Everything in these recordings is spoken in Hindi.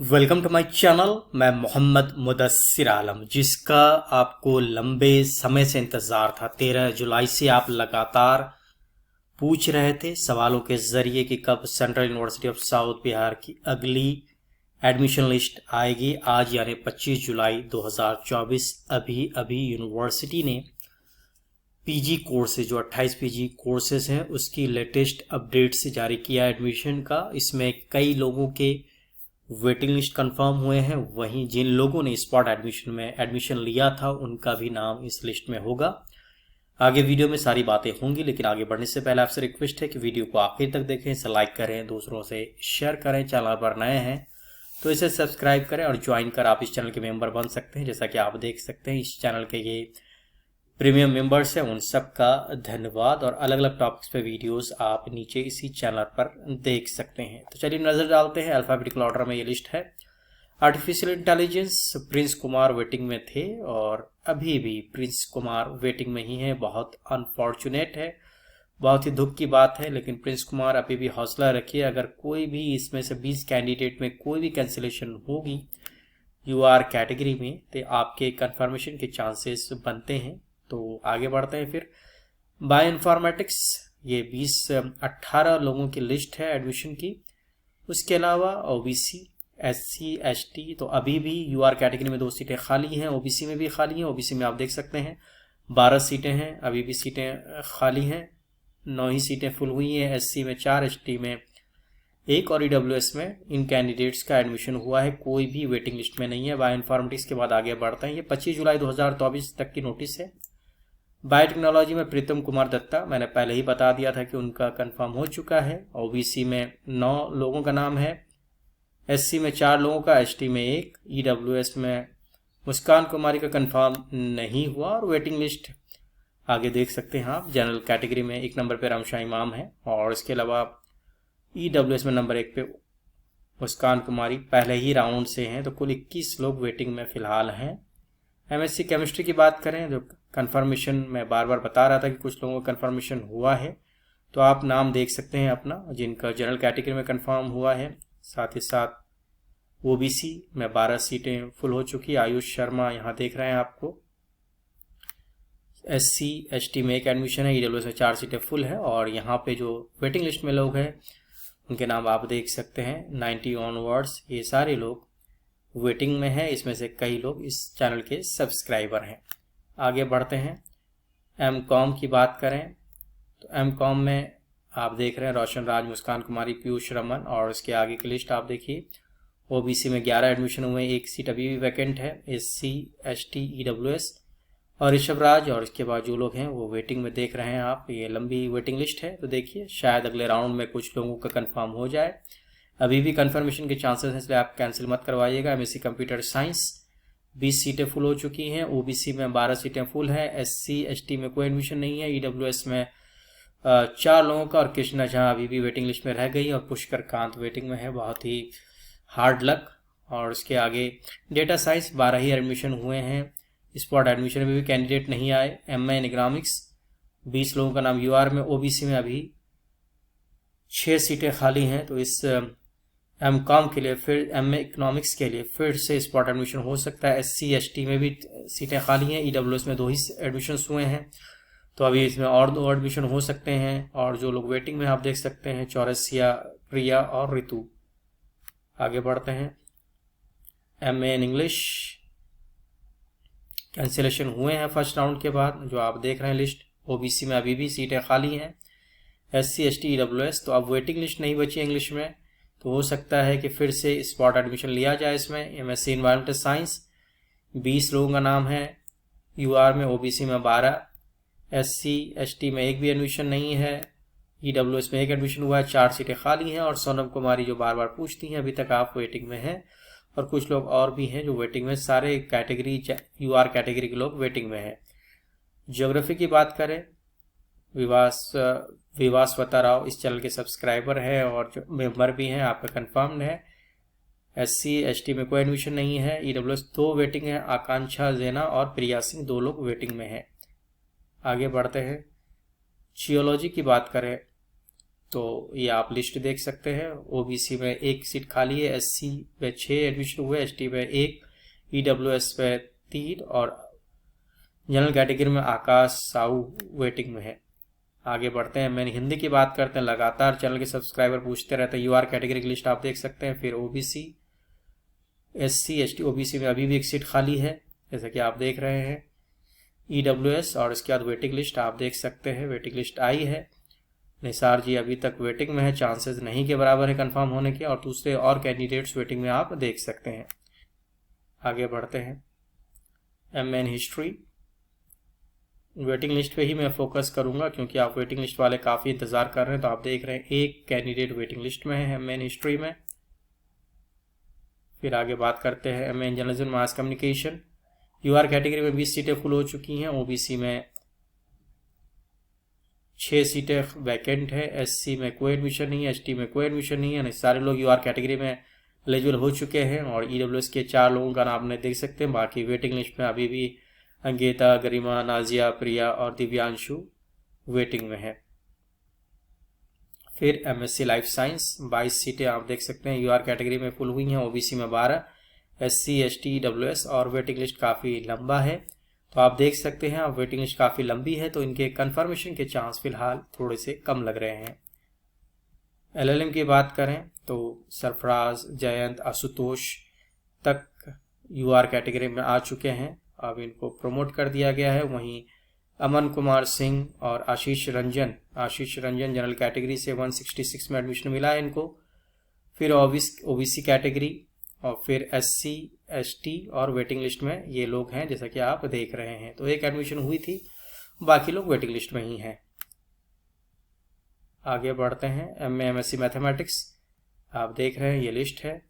Welcome to my channel. मैं मोहम्मद मुदस्सिर आलम, जिसका आपको लंबे समय से इंतज़ार था। 13 जुलाई से आप लगातार पूछ रहे थे सवालों के ज़रिए कि कब central university of south Bihar की अगली एडमिशन लिस्ट आएगी। आज यानी 25 जुलाई 2024 अभी अभी यूनिवर्सिटी ने पीजी कोर्सेज जो 28 पीजी कोर्सेज हैं उसकी लेटेस्ट अपडेट से जारी किया एडमिशन का। इसमें कई लोगों के वेटिंग लिस्ट कंफर्म हुए हैं, वहीं जिन लोगों ने स्पॉट एडमिशन में एडमिशन लिया था उनका भी नाम इस लिस्ट में होगा। आगे वीडियो में सारी बातें होंगी, लेकिन आगे बढ़ने से पहले आपसे रिक्वेस्ट है कि वीडियो को आखिर तक देखें, इसे लाइक करें, दूसरों से शेयर करें। चैनल पर नए हैं तो इसे सब्सक्राइब करें और ज्वाइन कर आप इस चैनल के मेंबर बन सकते हैं। जैसा कि आप देख सकते हैं इस चैनल के ये प्रीमियम मेंबर्स हैं, उन सब का धन्यवाद। और अलग अलग टॉपिक्स पे वीडियोस आप नीचे इसी चैनल पर देख सकते हैं। तो चलिए नज़र डालते हैं। अल्फ़ाबेटिकल ऑर्डर में ये लिस्ट है। Artificial intelligence Prince Kumar waiting में थे और अभी भी प्रिंस कुमार वेटिंग में ही है। बहुत अनफॉर्चुनेट है, बहुत ही दुख की बात है, लेकिन प्रिंस कुमार अभी भी हौसला रखिए। अगर कोई भी इसमें से 20 कैंडिडेट में कोई भी कैंसिलेशन होगी यूआर कैटेगरी में तो आपके कंफर्मेशन के चांसेस बनते हैं। तो आगे बढ़ते हैं फिर। बायो इन्फॉर्मेटिक्स ये 18 लोगों की लिस्ट है एडमिशन की। उसके अलावा ओबीसी, एससी, एसटी तो अभी भी यूआर कैटेगरी में 2 सीटें खाली हैं, ओबीसी में भी खाली हैं। ओबीसी में आप देख सकते हैं 12 सीटें हैं, अभी भी सीटें खाली हैं। 9 ही सीटें फुल हुई हैं। एससी में 4, एसटी में 1 और ईडब्ल्यूएस में इन कैंडिडेट्स का एडमिशन हुआ है, कोई भी वेटिंग लिस्ट में नहीं है। बायो इन्फॉर्मेटिक्स के बाद आगे बढ़ते हैं। ये 25 जुलाई 2024 तक की नोटिस है। बायोटेक्नोलॉजी में प्रीतम कुमार दत्ता, मैंने पहले ही बता दिया था कि उनका कंफर्म हो चुका है। ओबीसी में 9 लोगों का नाम है, एससी में 4 लोगों का, एसटी में 1, ईडब्ल्यूएस में मुस्कान कुमारी का कंफर्म नहीं हुआ। और वेटिंग लिस्ट आगे देख सकते हैं आप। जनरल कैटेगरी में 1 नंबर पे रामशाह इमाम है और इसके अलावा ईडब्ल्यूएस में नंबर 1 पे मुस्कान कुमारी पहले ही राउंड से हैं। तो कुल 21 लोग वेटिंग में फिलहाल हैं। एमएससी केमिस्ट्री की बात करें, जो कंफर्मेशन मैं बार बार बता रहा था कि कुछ लोगों का कंफर्मेशन हुआ है, तो आप नाम देख सकते हैं अपना जिनका जनरल कैटेगरी में कंफर्म हुआ है। साथ ही साथ ओबीसी में 12 सीटें फुल हो चुकी। आयुष शर्मा यहाँ देख रहे हैं आपको। एससी, एसटी में 1 एडमिशन है, ईडब्ल्यूएस में 4 सीटें फुल है। और यहाँ पे जो वेटिंग लिस्ट में लोग हैं उनके नाम आप देख सकते हैं 90 ऑनवर्ड्स। ये सारे लोग वेटिंग में है। इसमें से कई लोग इस चैनल के सब्सक्राइबर हैं। आगे बढ़ते हैं। एमकॉम की बात करें तो एमकॉम में आप देख रहे हैं रोशन राज, मुस्कान कुमारी, पीयूष रमन। और इसके आगे की लिस्ट आप देखिए। ओबीसी में 11 एडमिशन हुए, 1 सीट अभी भी वैकेंट है। एससी, एसटी, ईडब्ल्यूएस और ऋषभ राज। और इसके बाद जो लोग हैं वो वेटिंग में देख रहे हैं आप। ये लंबी वेटिंग लिस्ट है, तो देखिए शायद अगले राउंड में कुछ लोगों का कंफर्म हो जाए। अभी भी कंफर्मेशन के चांसेस हैं, इसलिए आप कैंसिल मत करवाइएगा। एमएससी कंप्यूटर साइंस 20 सीटें फुल हो चुकी हैं। ओबीसी में 12 सीटें फुल हैं। एससी, एसटी में कोई एडमिशन नहीं है। ईडब्ल्यूएस में 4 लोगों का और कृष्णा झा अभी भी वेटिंग लिस्ट में रह गई और पुष्कर कांत वेटिंग में है। बहुत ही हार्ड लक। और इसके आगे डेटा साइंस 12 ही एडमिशन हुए हैं। स्पॉट एडमिशन में भी कैंडिडेट नहीं आए। एमए इन इकोनॉमिक्स 20 लोगों का नाम यूआर में। ओबीसी में अभी 6 सीटें खाली हैं। तो इस एमकॉम के लिए फिर एमए इकोनॉमिक्स के लिए फिर से स्पॉट एडमिशन हो सकता है। एससी, एसटी में भी सीटें खाली हैं। ईडब्ल्यूएस में 2 ही एडमिशन हुए हैं, तो अभी इसमें और 2 एडमिशन हो सकते हैं। और जो लोग वेटिंग में आप देख सकते हैं चौरसिया, प्रिया और ऋतु। आगे बढ़ते हैं। एमए इन इंग्लिश कैंसिलेशन हुए हैं फर्स्ट राउंड के बाद, जो आप देख रहे हैं लिस्ट। ओबीसी में अभी भी सीटें खाली हैं। एससी, एसटी, ईडब्ल्यूएस तो अब वेटिंग लिस्ट नहीं बची इंग्लिश में, तो हो सकता है कि फिर से स्पॉट एडमिशन लिया जाए इसमें। एमएससी इन्वायरमेंटल साइंस 20 लोगों का नाम है यूआर में। ओबीसी में 12, एससी, एसटी में 1 भी एडमिशन नहीं है। ईडब्ल्यूएस में 1 एडमिशन हुआ है, 4 सीटें खाली हैं। और सोनम कुमारी जो बार बार पूछती हैं, अभी तक आप वेटिंग में हैं। और कुछ लोग और भी हैं जो वेटिंग में, सारे कैटेगरी यूआर कैटेगरी के लोग वेटिंग में हैं। ज्योग्राफी की बात करें, विवासवता राव इस चैनल के सब्सक्राइबर है और जो मेंबर भी हैं, आपका कंफर्म्ड है। एससी, एसटी में कोई एडमिशन नहीं है। ईडब्ल्यूएस 2 वेटिंग है, आकांक्षा जेना और प्रिया सिंह 2 लोग वेटिंग में हैं। आगे बढ़ते हैं। जियोलॉजी की बात करें तो ये आप लिस्ट देख सकते हैं। ओबीसी में 1 सीट खाली है, एससी में 6 एडमिशन हुए, एसटी में 1, ईडब्ल्यूएस में 3 और जनरल कैटेगरी में आकाश साहू वेटिंग में है। आगे बढ़ते हैं, मैंने हिंदी की बात करते हैं। लगातार चैनल के सब्सक्राइबर पूछते रहते हैं, यूआर कैटेगरी की लिस्ट आप देख सकते हैं। फिर ओबीसी, एससी, एसटी, ओबीसी में अभी भी 1 सीट खाली है जैसा कि आप देख रहे हैं। ईडब्ल्यूएस और इसके बाद वेटिंग लिस्ट आप देख सकते हैं, वेटिंग लिस्ट आई है। निसार जी अभी तक वेटिंग में है, चांसेस नहीं के बराबर है कंफर्म होने के, और दूसरे और कैंडिडेट्स वेटिंग में आप देख सकते हैं। आगे बढ़ते हैं, MA in history waiting list पे ही मैं फोकस करूंगा क्योंकि आप वेटिंग लिस्ट वाले काफ़ी इंतज़ार कर रहे हैं। तो आप देख रहे हैं 1 कैंडिडेट वेटिंग लिस्ट में है एमए इन हिस्ट्री में। फिर आगे बात करते हैं MA in journalism mass communication. UR category में 20 सीटें फुल हो चुकी हैं, ओबीसी में 6 सीटें वैकेंट है, एससी में कोई एडमिशन नहीं है, एसटी में कोई एडमिशन नहीं है। सारे लोग यूआर कैटेगरी में एलिजिबल हो चुके हैं और ईडब्ल्यूएस के 4 लोगों का नाम देख सकते हैं। बाकी वेटिंग लिस्ट में अभी भी अंकिता, गरिमा, नाजिया, प्रिया और दिव्यांशु वेटिंग में है। फिर एमएससी लाइफ साइंस 22 सीटें आप देख सकते हैं यूआर कैटेगरी में फुल हुई हैं, ओबीसी में 12, एससी, एसटी, ईडब्ल्यूएस और वेटिंग लिस्ट काफ़ी लंबा है। तो आप देख सकते हैं, अब वेटिंग लिस्ट काफ़ी लंबी है तो इनके कंफर्मेशन के चांस फिलहाल थोड़े से कम लग रहे हैं। एलएलएम की बात करें तो सरफराज, जयंत, आशुतोष तक यूआर कैटेगरी में आ चुके हैं, अब इनको प्रमोट कर दिया गया है। वहीं अमन कुमार सिंह और आशीष रंजन जनरल कैटेगरी से 166 में एडमिशन मिला है इनको। फिर ओबीसी कैटेगरी और फिर एससी, एसटी और वेटिंग लिस्ट में ये लोग हैं जैसा कि आप देख रहे हैं। तो 1 एडमिशन हुई थी, बाकी लोग वेटिंग लिस्ट में ही हैं। आगे बढ़ते हैं, एमए एमएससी मैथमेटिक्स आप देख रहे हैं ये लिस्ट है।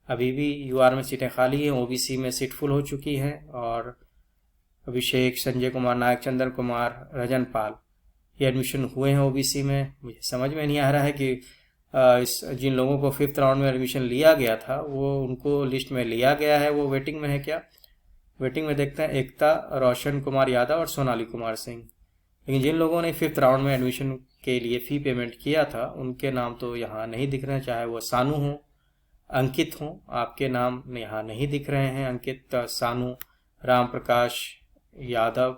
अभी भी यूआर में सीटें खाली हैं, ओबीसी में सीट फुल हो चुकी है और अभिषेक, संजय कुमार नायक, चंदन कुमार, रजन पाल ये एडमिशन हुए हैं ओबीसी में। मुझे समझ में नहीं आ रहा है कि जिन लोगों को 5th राउंड में एडमिशन लिया गया था वो उनको लिस्ट में लिया गया है, वो वेटिंग में है क्या। वेटिंग में देखते हैं एकता, रोशन कुमार यादव और सोनाली कुमार सिंह। लेकिन जिन लोगों ने 5th राउंड में एडमिशन के लिए फ़ी पेमेंट किया था उनके नाम तो यहाँ नहीं दिख रहे हैं, चाहे वो सानू हो, अंकित हो, आपके नाम यहाँ नहीं दिख रहे हैं। अंकित, सानू, राम प्रकाश यादव,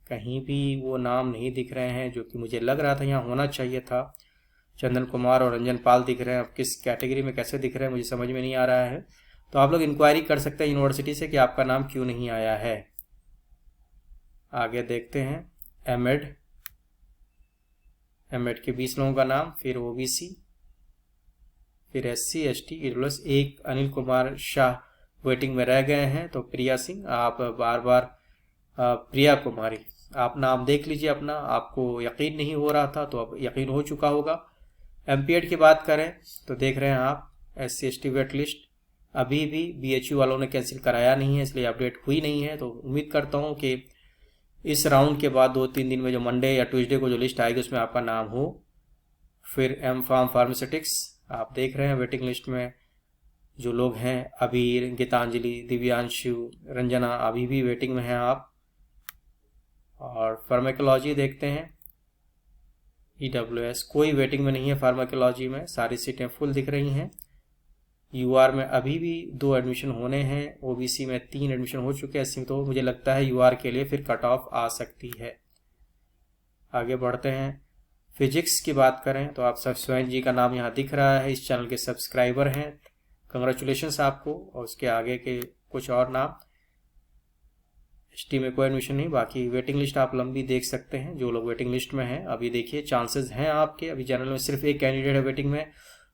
कहीं भी वो नाम नहीं दिख रहे हैं जो कि मुझे लग रहा था यहाँ होना चाहिए था। चंदन कुमार और रंजन पाल दिख रहे हैं, अब किस कैटेगरी में कैसे दिख रहे हैं मुझे समझ में नहीं आ रहा है। तो आप लोग इंक्वायरी कर सकते हैं यूनिवर्सिटी से कि आपका नाम क्यों नहीं आया है। आगे देखते हैं, एमएड के 20 लोगों का नाम, फिर ओबीसी, फिर SC, ST, EWS. 1 Anil Kumar Shah waiting में रह गए हैं। तो प्रिया सिंह, आप बार बार प्रिया कुमारी आप नाम देख लीजिए अपना, आपको यकीन नहीं हो रहा था तो अब यकीन हो चुका होगा। एमपीएड की बात करें तो देख रहे हैं आप एससी, एसटी वेट लिस्ट अभी भी बीएचयू वालों ने कैंसिल कराया नहीं है, इसलिए अपडेट हुई नहीं है। तो उम्मीद करता हूँ कि इस राउंड के बाद 2-3 दिन में जो मंडे या ट्यूसडे को जो लिस्ट आएगी उसमें आपका नाम हो। फिर एम फार्म फार्मास्यूटिक्स आप देख रहे हैं वेटिंग लिस्ट में जो लोग हैं, अबीर, गीतांजलि, दिव्यांशु, रंजना अभी भी वेटिंग में हैं आप। और फार्माकोलॉजी देखते हैं, ईडब्ल्यूएस कोई वेटिंग में नहीं है फार्माकोलॉजी में, सारी सीटें फुल दिख रही हैं। यूआर में अभी भी 2 एडमिशन होने हैं, ओबीसी में 3 एडमिशन हो चुके हैं, इसमें तो मुझे लगता है यूआर के लिए फिर कट ऑफ आ सकती है। आगे बढ़ते हैं, फिजिक्स की बात करें तो आप सत्यनारायण जी का नाम यहाँ दिख रहा है, इस चैनल के सब्सक्राइबर हैं, कंग्रेचुलेशंस आपको। और उसके आगे के कुछ और नाम, एसटी में कोई एडमिशन नहीं, बाकी वेटिंग लिस्ट आप लंबी देख सकते हैं जो लोग वेटिंग लिस्ट में हैं। अभी देखिए चांसेस हैं आपके, अभी जनरल में सिर्फ 1 कैंडिडेट है वेटिंग में,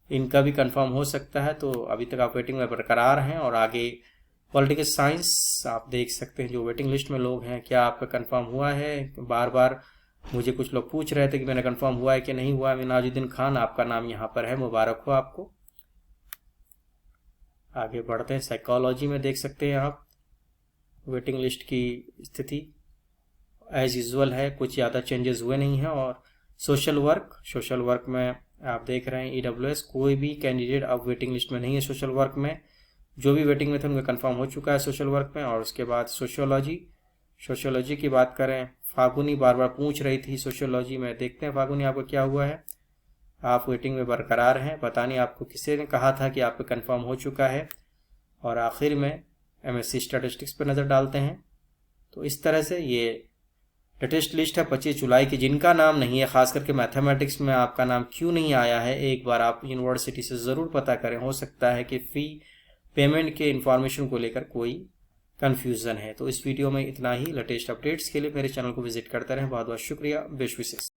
इनका भी कंफर्म हो सकता है। तो अभी तक आप वेटिंग में बरकरार हैं। और आगे पॉलिटिकल साइंस आप देख सकते हैं जो वेटिंग लिस्ट में लोग हैं, क्या आपका कंफर्म हुआ है। बार बार मुझे कुछ लोग पूछ रहे थे कि मैंने कंफर्म हुआ है कि नहीं हुआ है। नाजुद्दीन खान आपका नाम यहाँ पर है, मुबारक हो आपको। आगे बढ़ते हैं, साइकोलॉजी में देख सकते हैं आप वेटिंग लिस्ट की स्थिति एज यूजुअल है, कुछ ज़्यादा चेंजेस हुए नहीं हैं। और सोशल वर्क में आप देख रहे हैं ईडब्ल्यूएस कोई भी कैंडिडेट अब वेटिंग लिस्ट में नहीं है। सोशल वर्क में जो भी वेटिंग में थे उनका कंफर्म हो चुका है सोशल वर्क में। और उसके बाद सोशियोलॉजी की बात करें, फागुनी बार बार पूछ रही थी सोशियोलॉजी में। देखते हैं फागुनी आपको क्या हुआ है। आप वेटिंग में बरकरार हैं, पता नहीं आपको किसी ने कहा था कि आप पे कंफर्म हो चुका है। और आखिर में एमएससी स्टैटिस्टिक्स पर नज़र डालते हैं। तो इस तरह से ये लेटेस्ट लिस्ट है 25 जुलाई की। जिनका नाम नहीं है, खास करके मैथमेटिक्स में आपका नाम क्यों नहीं आया है, एक बार आप यूनिवर्सिटी से ज़रूर पता करें। हो सकता है कि फ़ी पेमेंट के इन्फॉर्मेशन को लेकर कोई कन्फ्यूज़न है। तो इस वीडियो में इतना ही। लेटेस्ट अपडेट्स के लिए मेरे चैनल को विजिट करते रहें। बहुत बहुत शुक्रिया। बेस्ट विशेष।